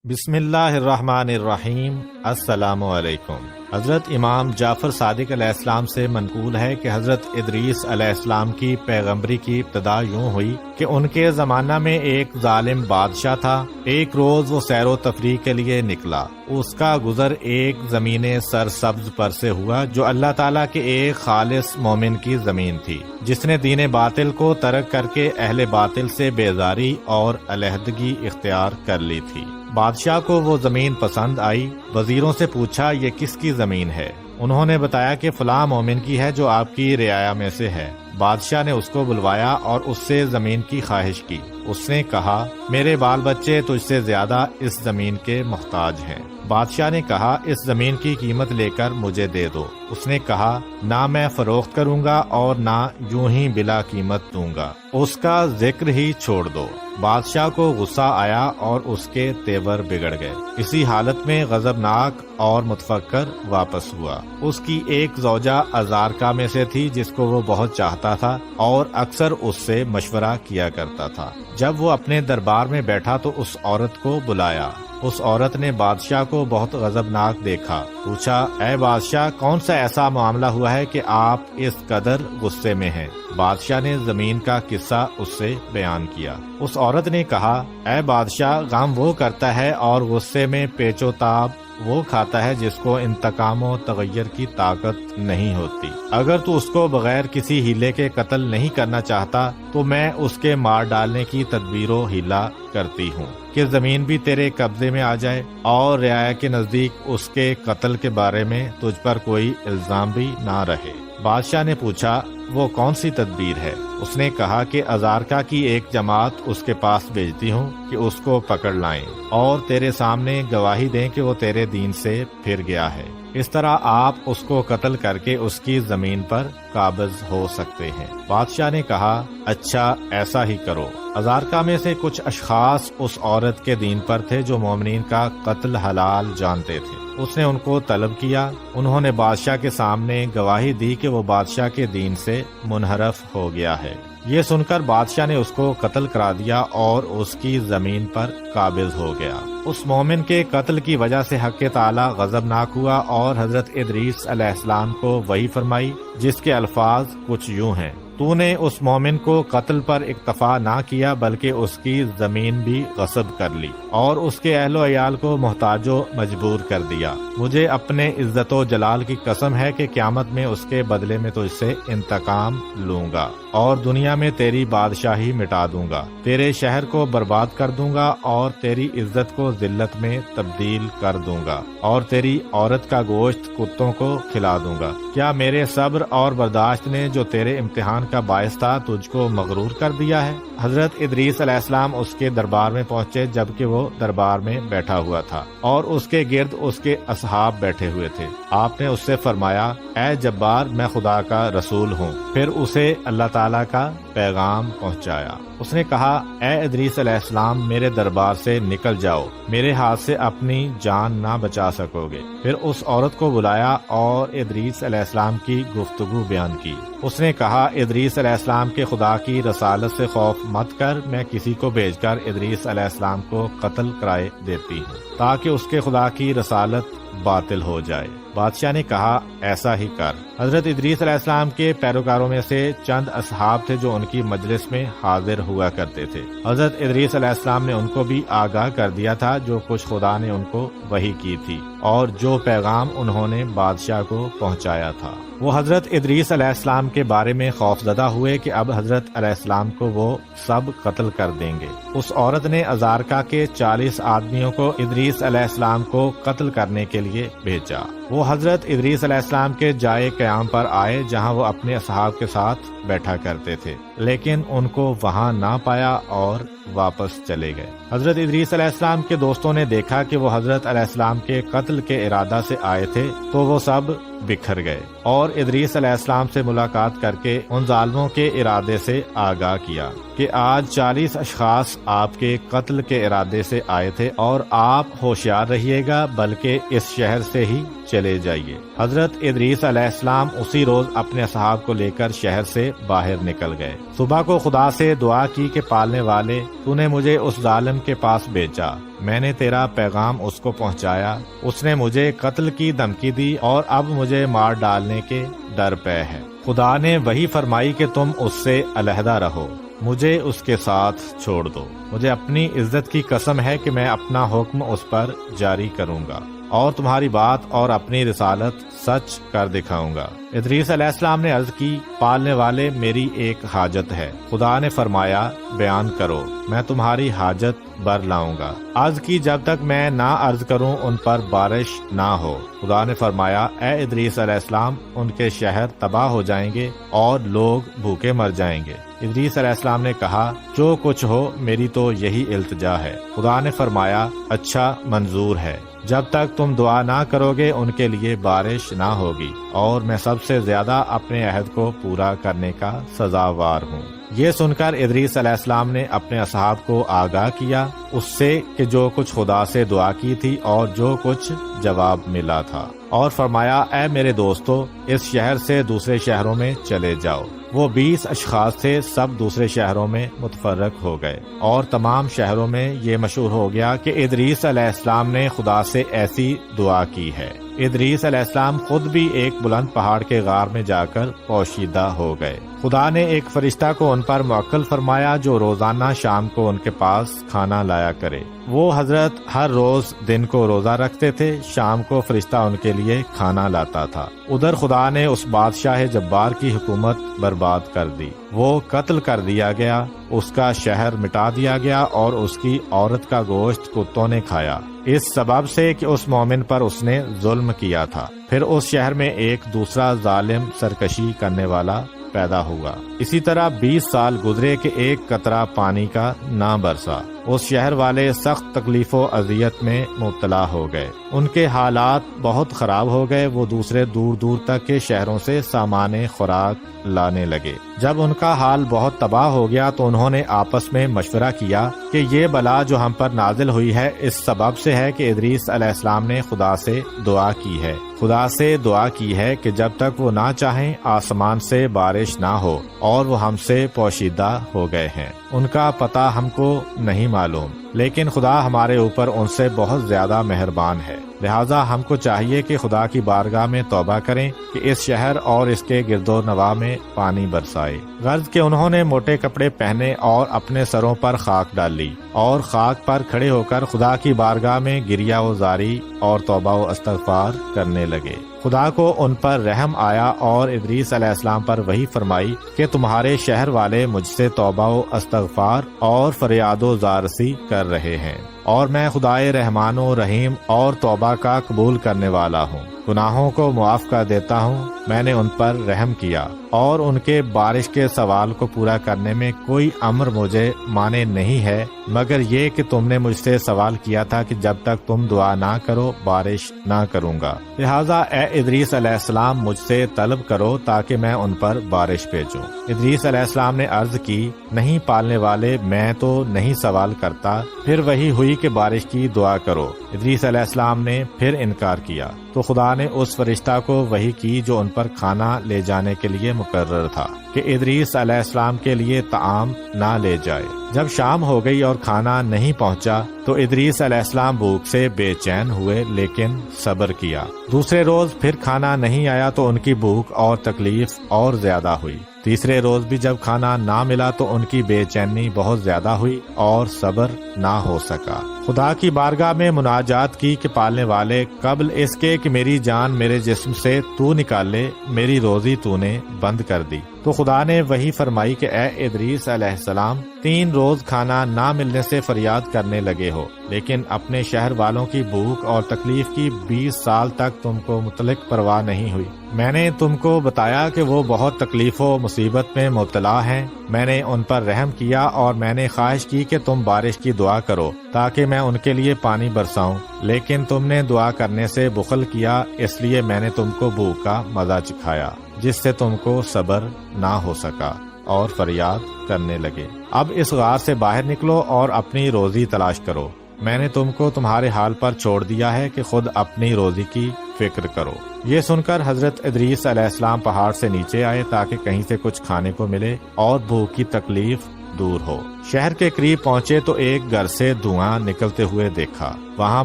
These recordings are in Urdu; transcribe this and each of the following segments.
بسم اللہ الرحمن الرحیم۔ السلام علیکم۔ حضرت امام جعفر صادق علیہ السلام سے منقول ہے کہ حضرت ادریس علیہ السلام کی پیغمبری کی ابتدا یوں ہوئی کہ ان کے زمانہ میں ایک ظالم بادشاہ تھا۔ ایک روز وہ سیر و تفریح کے لیے نکلا۔ اس کا گزر ایک زمین سرسبز پر سے ہوا جو اللہ تعالیٰ کے ایک خالص مومن کی زمین تھی، جس نے دین باطل کو ترک کر کے اہل باطل سے بیزاری اور علیحدگی اختیار کر لی تھی۔ بادشاہ کو وہ زمین پسند آئی۔ وزیروں سے پوچھا یہ کس کی زمین ہے؟ انہوں نے بتایا کہ فلاں مومن کی ہے جو آپ کی رعایا میں سے ہے۔ بادشاہ نے اس کو بلوایا اور اس سے زمین کی خواہش کی۔ اس نے کہا میرے بال بچے تجھ سے زیادہ اس زمین کے محتاج ہیں۔ بادشاہ نے کہا اس زمین کی قیمت لے کر مجھے دے دو۔ اس نے کہا نہ میں فروخت کروں گا اور نہ یوں ہی بلا قیمت دوں گا، اس کا ذکر ہی چھوڑ دو۔ بادشاہ کو غصہ آیا اور اس کے تیور بگڑ گئے۔ اسی حالت میں غضبناک اور متفکر واپس ہوا۔ اس کی ایک زوجہ ازارکا میں سے تھی جس کو وہ بہت چاہتا تھا اور اکثر اس سے مشورہ کیا کرتا تھا۔ جب وہ اپنے دربار میں بیٹھا تو اس عورت کو بلایا۔ اس عورت نے بادشاہ کو بہت غضبناک دیکھا۔ پوچھا اے بادشاہ کون سا ایسا معاملہ ہوا ہے کہ آپ اس قدر غصے میں ہیں؟ بادشاہ نے زمین کا قصہ اس سے بیان کیا۔ اس عورت نے کہا اے بادشاہ غم وہ کرتا ہے اور غصے میں پیچ و تاب وہ کھاتا ہے جس کو انتقام و تغیر کی طاقت نہیں ہوتی۔ اگر تو اس کو بغیر کسی ہیلے کے قتل نہیں کرنا چاہتا تو میں اس کے مار ڈالنے کی تدبیر و ہیلا کرتی ہوں کہ زمین بھی تیرے قبضے میں آ جائے اور رعایا کے نزدیک اس کے قتل کے بارے میں تجھ پر کوئی الزام بھی نہ رہے۔ بادشاہ نے پوچھا وہ کون سی تدبیر ہے؟ اس نے کہا کہ ازارکا کی ایک جماعت اس کے پاس بھیجتی ہوں کہ اس کو پکڑ لائیں اور تیرے سامنے گواہی دیں کہ وہ تیرے دین سے پھر گیا ہے۔ اس طرح آپ اس کو قتل کر کے اس کی زمین پر قابض ہو سکتے ہیں۔ بادشاہ نے کہا اچھا ایسا ہی کرو۔ ازارکا میں سے کچھ اشخاص اس عورت کے دین پر تھے جو مومنین کا قتل حلال جانتے تھے۔ اس نے ان کو طلب کیا۔ انہوں نے بادشاہ کے سامنے گواہی دی کہ وہ بادشاہ کے دین سے منحرف ہو گیا ہے۔ یہ سن کر بادشاہ نے اس کو قتل کرا دیا اور اس کی زمین پر قابض ہو گیا۔ اس مومن کے قتل کی وجہ سے حق تعالی غضبناک ہوا اور حضرت ادریس علیہ السلام کو وحی فرمائی جس کے الفاظ کچھ یوں ہیں تو نے اس مومن کو قتل پر اکتفا نہ کیا بلکہ اس کی زمین بھی غصب کر لی اور اس کے اہل و عیال کو محتاج و مجبور کر دیا۔ مجھے اپنے عزت و جلال کی قسم ہے کہ قیامت میں اس کے بدلے میں تجھ سے انتقام لوں گا اور دنیا میں تیری بادشاہی مٹا دوں گا، تیرے شہر کو برباد کر دوں گا اور تیری عزت کو ذلت میں تبدیل کر دوں گا اور تیری عورت کا گوشت کتوں کو کھلا دوں گا۔ کیا میرے صبر اور برداشت نے جو تیرے امتحان کا باعث تھا تجھ کو مغرور کر دیا ہے؟ حضرت ادریس علیہ السلام اس کے دربار میں پہنچے جبکہ وہ دربار میں بیٹھا ہوا تھا اور اس کے گرد اس کے اصحاب بیٹھے ہوئے تھے۔ آپ نے اس سے فرمایا اے جبار میں خدا کا رسول ہوں۔ پھر اسے اللہ تعالیٰ کا پیغام پہنچایا۔ اس نے کہا اے ادریس علیہ السلام میرے دربار سے نکل جاؤ، میرے ہاتھ سے اپنی جان نہ بچا سکو گے۔ پھر اس عورت کو بلایا اور ادریس علیہ السلام کی گفتگو بیان کی۔ اس نے کہا ادریس علیہ السلام کے خدا کی رسالت سے خوف مت کر، میں کسی کو بھیج کر ادریس علیہ السلام کو قتل کرائے دیتی ہوں تاکہ اس کے خدا کی رسالت باطل ہو جائے۔ بادشاہ نے کہا ایسا ہی کر۔ حضرت ادریس علیہ السلام کے پیروکاروں میں سے چند اصحاب تھے جو ان کی مجلس میں حاضر ہوا کرتے تھے۔ حضرت ادریس علیہ السلام نے ان کو بھی آگاہ کر دیا تھا جو کچھ خدا نے ان کو وحی کی تھی اور جو پیغام انہوں نے بادشاہ کو پہنچایا تھا۔ وہ حضرت ادریس علیہ السلام کے بارے میں خوفزدہ ہوئے کہ اب حضرت علیہ السلام کو وہ سب قتل کر دیں گے۔ اس عورت نے ازارکا کے 40 آدمیوں کو ادریس علیہ السلام کو قتل کرنے کے لیے بھیجا۔ وہ حضرت ادریس علیہ السلام کے جائے قیام پر آئے جہاں وہ اپنے اصحاب کے ساتھ بیٹھا کرتے تھے، لیکن ان کو وہاں نہ پایا اور واپس چلے گئے۔ حضرت ادریس علیہ السلام کے دوستوں نے دیکھا کہ وہ حضرت علیہ السلام کے قتل کے ارادہ سے آئے تھے تو وہ سب بکھر گئے اور ادریس علیہ السلام سے ملاقات کر کے ان ظالموں کے ارادے سے آگاہ کیا کہ آج 40 اشخاص آپ کے قتل کے ارادے سے آئے تھے اور آپ ہوشیار رہیے گا بلکہ اس شہر سے ہی چلے جائیے۔ حضرت ادریس علیہ السلام اسی روز اپنے اصحاب کو لے کر شہر سے باہر نکل گئے۔ صبح کو خدا سے دعا کی کہ پالنے والے تو نے مجھے اس ظالم کے پاس بھیجا، میں نے تیرا پیغام اس کو پہنچایا، اس نے مجھے قتل کی دھمکی دی اور اب مجھے مار ڈالنے کے ڈر پہ ہے۔ خدا نے وہی فرمائی کہ تم اس سے علیحدہ رہو، مجھے اس کے ساتھ چھوڑ دو، مجھے اپنی عزت کی قسم ہے کہ میں اپنا حکم اس پر جاری کروں گا اور تمہاری بات اور اپنی رسالت سچ کر دکھاؤں گا۔ ادریس علیہ السلام نے عرض کی، پالنے والے میری ایک حاجت ہے۔ خدا نے فرمایا، بیان کرو، میں تمہاری حاجت بر لاؤں گا۔ عرض کی، جب تک میں نہ عرض کروں ان پر بارش نہ ہو۔ خدا نے فرمایا، اے ادریس علیہ السلام، ان کے شہر تباہ ہو جائیں گے اور لوگ بھوکے مر جائیں گے۔ ادریس علیہ السلام نے کہا، جو کچھ ہو میری تو یہی التجا ہے۔ خدا نے فرمایا، اچھا، منظور ہے، جب تک تم دعا نہ کرو گے ان کے لیے بارش نہ ہوگی، اور میں سب سے زیادہ اپنے عہد کو پورا کرنے کا سزاوار ہوں۔ یہ سن کر ادریس علیہ السلام نے اپنے اصحاب کو آگاہ کیا اس سے کہ جو کچھ خدا سے دعا کی تھی اور جو کچھ جواب ملا تھا، اور فرمایا، اے میرے دوستو، اس شہر سے دوسرے شہروں میں چلے جاؤ۔ وہ 20 اشخاص تھے، سب دوسرے شہروں میں متفرق ہو گئے، اور تمام شہروں میں یہ مشہور ہو گیا کہ ادریس علیہ السلام نے خدا سے ایسی دعا کی ہے۔ ادریس علیہ السلام خود بھی ایک بلند پہاڑ کے غار میں جا کر پوشیدہ ہو گئے۔ خدا نے ایک فرشتہ کو ان پر موکل فرمایا جو روزانہ شام کو ان کے پاس کھانا لایا کرے۔ وہ حضرت ہر روز دن کو روزہ رکھتے تھے، شام کو فرشتہ ان کے لیے کھانا لاتا تھا۔ ادھر خدا نے اس بادشاہ جبار کی حکومت برباد کر دی، وہ قتل کر دیا گیا، اس کا شہر مٹا دیا گیا اور اس کی عورت کا گوشت کتوں نے کھایا، اس سبب سے کہ اس مومن پر اس نے ظلم کیا تھا۔ پھر اس شہر میں ایک دوسرا ظالم سرکشی کرنے والا پیدا ہوا۔ اسی طرح 20 سال گزرے کہ ایک قطرہ پانی کا نہ برسا۔ اس شہر والے سخت تکلیف و اذیت میں مبتلا ہو گئے، ان کے حالات بہت خراب ہو گئے، وہ دوسرے دور دور تک کے شہروں سے سامان خوراک لانے لگے۔ جب ان کا حال بہت تباہ ہو گیا تو انہوں نے آپس میں مشورہ کیا کہ یہ بلا جو ہم پر نازل ہوئی ہے اس سبب سے ہے کہ ادریس علیہ السلام نے خدا سے دعا کی ہے، خدا سے دعا کی ہے کہ جب تک وہ نہ چاہیں آسمان سے بارش نہ ہو، اور وہ ہم سے پوشیدہ ہو گئے ہیں۔ ان کا پتہ ہم کو نہیں معلوم، لیکن خدا ہمارے اوپر ان سے بہت زیادہ مہربان ہے، لہٰذا ہم کو چاہیے کہ خدا کی بارگاہ میں توبہ کریں کہ اس شہر اور اس کے گرد و نواح میں پانی برسائے۔ غرض کہ انہوں نے موٹے کپڑے پہنے اور اپنے سروں پر خاک ڈال لی، اور خاک پر کھڑے ہو کر خدا کی بارگاہ میں گریہ و زاری اور توبہ و استغفار کرنے لگے۔ خدا کو ان پر رحم آیا اور ادریس علیہ السلام پر وحی فرمائی کہ تمہارے شہر والے مجھ سے توبہ و استغفار اور فریاد و زارسی کر رہے ہیں، اور میں خدائے رحمان و رحیم اور توبہ کا قبول کرنے والا ہوں، گناہوں کو معاف کر دیتا ہوں۔ میں نے ان پر رحم کیا اور ان کے بارش کے سوال کو پورا کرنے میں کوئی امر مجھے مانے نہیں ہے مگر یہ کہ تم نے مجھ سے سوال کیا تھا کہ جب تک تم دعا نہ کرو بارش نہ کروں گا، لہٰذا اے ادریس علیہ السلام مجھ سے طلب کرو تاکہ میں ان پر بارش بھیجوں۔ ادریس علیہ السلام نے عرض کی، نہیں پالنے والے، میں تو نہیں سوال کرتا۔ پھر وہی ہوئی کہ بارش کی دعا کرو۔ ادریس علیہ السلام نے پھر انکار کیا تو خدا نے اس فرشتہ کو وحی کی جو ان پر کھانا لے جانے کے لیے مقرر تھا کہ ادریس علیہ السلام کے لیے طعام نہ لے جائے۔ جب شام ہو گئی اور کھانا نہیں پہنچا تو ادریس علیہ السلام بھوک سے بے چین ہوئے لیکن صبر کیا۔ دوسرے روز پھر کھانا نہیں آیا تو ان کی بھوک اور تکلیف اور زیادہ ہوئی۔ تیسرے روز بھی جب کھانا نہ ملا تو ان کی بے چینی بہت زیادہ ہوئی اور صبر نہ ہو سکا۔ خدا کی بارگاہ میں مناجات کی کہ پالنے والے، قبل اس کے کہ میری جان میرے جسم سے تو نکال لے، میری روزی تو نے بند کر دی۔ تو خدا نے وہی فرمائی کہ اے ادریس علیہ السلام، 3 روز کھانا نہ ملنے سے فریاد کرنے لگے ہو، لیکن اپنے شہر والوں کی بھوک اور تکلیف کی 20 سال تک تم کو متعلق پرواہ نہیں ہوئی۔ میں نے تم کو بتایا کہ وہ بہت تکلیف و مصیبت میں مبتلا ہیں، میں نے ان پر رحم کیا اور میں نے خواہش کی کہ تم بارش کی دعا کرو تاکہ میں ان کے لیے پانی برساؤں، لیکن تم نے دعا کرنے سے بخل کیا، اس لیے میں نے تم کو بھوک کا مزہ چکھایا جس سے تم کو صبر نہ ہو سکا اور فریاد کرنے لگے۔ اب اس غار سے باہر نکلو اور اپنی روزی تلاش کرو۔ میں نے تم کو تمہارے حال پر چھوڑ دیا ہے کہ خود اپنی روزی کی فکر کرو۔ یہ سن کر حضرت ادریس علیہ السلام پہاڑ سے نیچے آئے تاکہ کہیں سے کچھ کھانے کو ملے اور بھوک کی تکلیف دور ہو۔ شہر کے قریب پہنچے تو ایک گھر سے دھواں نکلتے ہوئے دیکھا۔ وہاں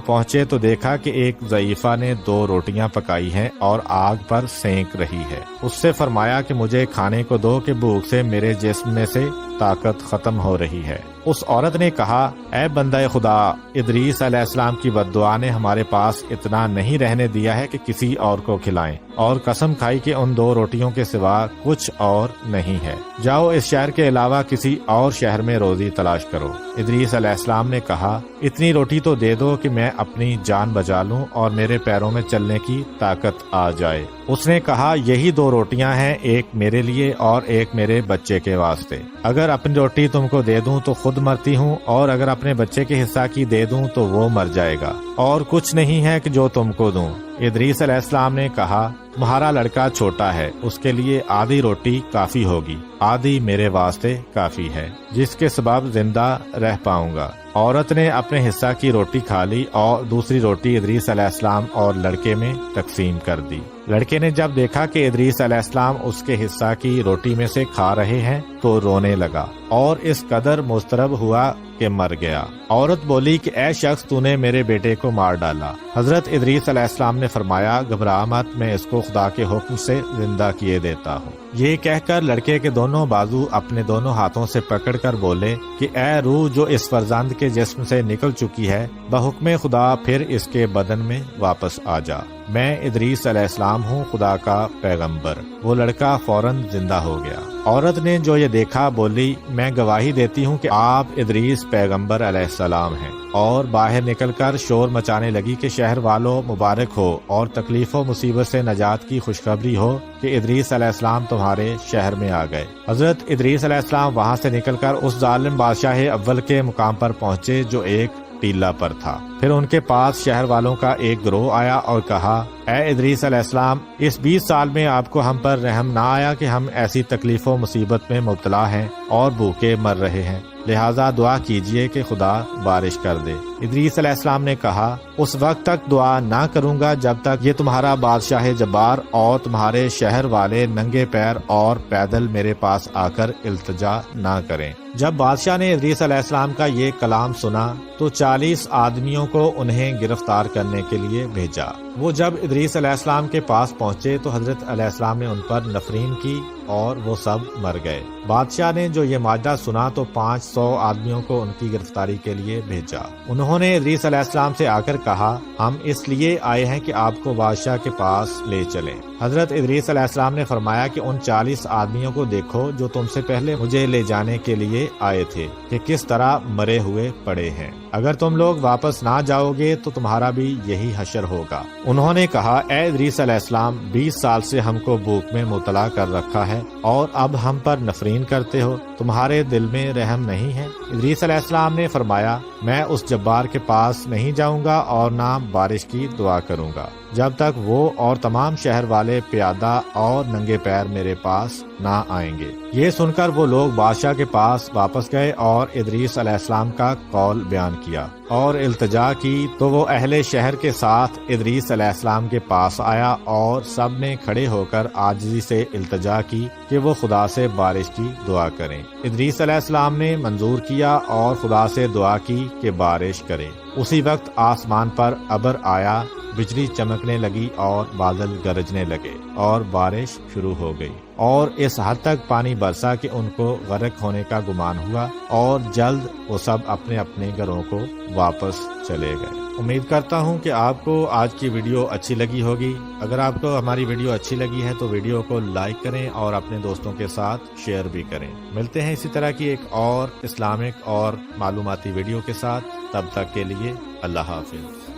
پہنچے تو دیکھا کہ ایک ضعیفہ نے 2 روٹیاں پکائی ہیں اور آگ پر سینک رہی ہے۔ اس سے فرمایا کہ مجھے کھانے کو دو کہ بھوک سے میرے جسم میں سے طاقت ختم ہو رہی ہے۔ اس عورت نے کہا، اے بندہ خدا، ادریس علیہ السلام کی بددعا نے ہمارے پاس اتنا نہیں رہنے دیا ہے کہ کسی اور کو کھلائیں، اور قسم کھائی کہ ان 2 روٹیوں کے سوا کچھ اور نہیں ہے۔ جاؤ اس شہر کے علاوہ کسی اور شہر میں روزی تلاش کرو۔ ادریس علیہ السلام نے کہا، اتنی روٹی تو دے دو کہ میں اپنی جان بچا لوں اور میرے پیروں میں چلنے کی طاقت آ جائے۔ اس نے کہا، یہی 2 روٹیاں ہیں، ایک میرے لیے اور ایک میرے بچے کے واسطے۔ اگر اپنی روٹی تم کو دے دوں تو خود مرتی ہوں، اور اگر اپنے بچے کے حصہ کی دے دوں تو وہ مر جائے گا، اور کچھ نہیں ہے کہ جو تم کو دوں۔ ادریس علیہ السلام نے کہا، تمہارا لڑکا چھوٹا ہے، اس کے لیے آدھی روٹی کافی ہوگی، آدھی میرے واسطے کافی ہے، جس کے سبب زندہ رہ پاؤں گا۔ عورت نے اپنے حصہ کی روٹی کھا لی اور دوسری روٹی ادریس علیہ السلام اور لڑکے میں تقسیم کر دی۔ لڑکے نے جب دیکھا کہ ادریس علیہ السلام اس کے حصہ کی روٹی میں سے کھا رہے ہیں تو رونے لگا اور اس قدر مضطرب ہوا کہ مر گیا۔ عورت بولی کہ اے شخص، تو نے میرے بیٹے کو مار ڈالا۔ حضرت ادریس علیہ السلام نے فرمایا، گھبرا مت، میں اس کو خدا کے حکم سے زندہ کیے دیتا ہوں۔ یہ کہہ کر لڑکے کے دونوں بازو اپنے دونوں ہاتھوں سے پکڑ کر بولے کہ اے روح جو اس فرزند کے جسم سے نکل چکی ہے، بحکم خدا پھر اس کے بدن میں واپس آ جا۔ میں ادریس علیہ السلام ہوں، خدا کا پیغمبر۔ وہ لڑکا فوراً زندہ ہو گیا۔ عورت نے جو یہ دیکھا بولی، میں گواہی دیتی ہوں کہ آپ ادریس پیغمبر علیہ السلام ہیں، اور باہر نکل کر شور مچانے لگی کہ شہر والوں مبارک ہو اور تکلیف و مصیبت سے نجات کی خوشخبری ہو کہ ادریس علیہ السلام تمہارے شہر میں آ گئے۔ حضرت ادریس علیہ السلام وہاں سے نکل کر اس ظالم بادشاہ اول کے مقام پر پہنچے جو ایک ٹیلا پر تھا۔ پھر ان کے پاس شہر والوں کا ایک گروہ آیا اور کہا، اے ادریس علیہ السلام، اس 20 سال میں آپ کو ہم پر رحم نہ آیا کہ ہم ایسی تکلیف و مصیبت میں مبتلا ہیں اور بھوکے مر رہے ہیں، لہٰذا دعا کیجئے کہ خدا بارش کر دے۔ ادریس علیہ السلام نے کہا، اس وقت تک دعا نہ کروں گا جب تک یہ تمہارا بادشاہ جبار اور تمہارے شہر والے ننگے پیر اور پیدل میرے پاس آ کر التجا نہ کریں۔ جب بادشاہ نے ادریس علیہ السلام کا یہ کلام سنا تو 40 آدمیوں کو انہیں گرفتار کرنے کے لیے بھیجا۔ وہ جب ادریس علیہ السلام کے پاس پہنچے تو حضرت علیہ السلام نے ان پر نفرین کی اور وہ سب مر گئے۔ بادشاہ نے جو یہ معاہدہ سنا تو 500 آدمیوں کو ان کی گرفتاری کے لیے بھیجا۔ انہوں نے ادریس علیہ السلام سے آ کر کہا، ہم اس لیے آئے ہیں کہ آپ کو بادشاہ کے پاس لے چلیں۔ حضرت ادریس علیہ السلام نے فرمایا کہ ان 40 آدمیوں کو دیکھو جو تم سے پہلے مجھے لے جانے کے لیے آئے تھے کہ کس طرح مرے ہوئے پڑے ہیں۔ اگر تم لوگ واپس نہ جاؤ گے تو تمہارا بھی یہی حشر ہوگا۔ انہوں نے کہا، اے ادریس علیہ السلام، 20 سال سے ہم کو بھوک میں مبتلا کر رکھا ہے اور اب ہم پر نفرین کرتے ہو، تمہارے دل میں رحم نہیں ہے؟ ادریس علیہ السلام نے فرمایا، میں اس جبار کے پاس نہیں جاؤں گا اور نہ بارش کی دعا کروں گا جب تک وہ اور تمام شہر والے پیادہ اور ننگے پیر میرے پاس نہ آئیں گے۔ یہ سن کر وہ لوگ بادشاہ کے پاس واپس گئے اور ادریس علیہ السلام کا قول بیان کیا اور التجا کی تو وہ اہل شہر کے ساتھ ادریس علیہ السلام کے پاس آیا اور سب نے کھڑے ہو کر عاجزی سے التجا کی کہ وہ خدا سے بارش کی دعا کریں۔ ادریس علیہ السلام نے منظور کیا اور خدا سے دعا کی کہ بارش کرے۔ اسی وقت آسمان پر ابر آیا، بجلی چمکنے لگی اور بادل گرجنے لگے اور بارش شروع ہو گئی، اور اس حد تک پانی برسا کہ ان کو غرق ہونے کا گمان ہوا، اور جلد وہ سب اپنے اپنے گھروں کو واپس چلے گئے۔ امید کرتا ہوں کہ آپ کو آج کی ویڈیو اچھی لگی ہوگی۔ اگر آپ کو ہماری ویڈیو اچھی لگی ہے تو ویڈیو کو لائک کریں اور اپنے دوستوں کے ساتھ شیئر بھی کریں۔ ملتے ہیں اسی طرح کی ایک اور اسلامک اور معلوماتی ویڈیو کے ساتھ، تب تک کے لیے اللہ حافظ۔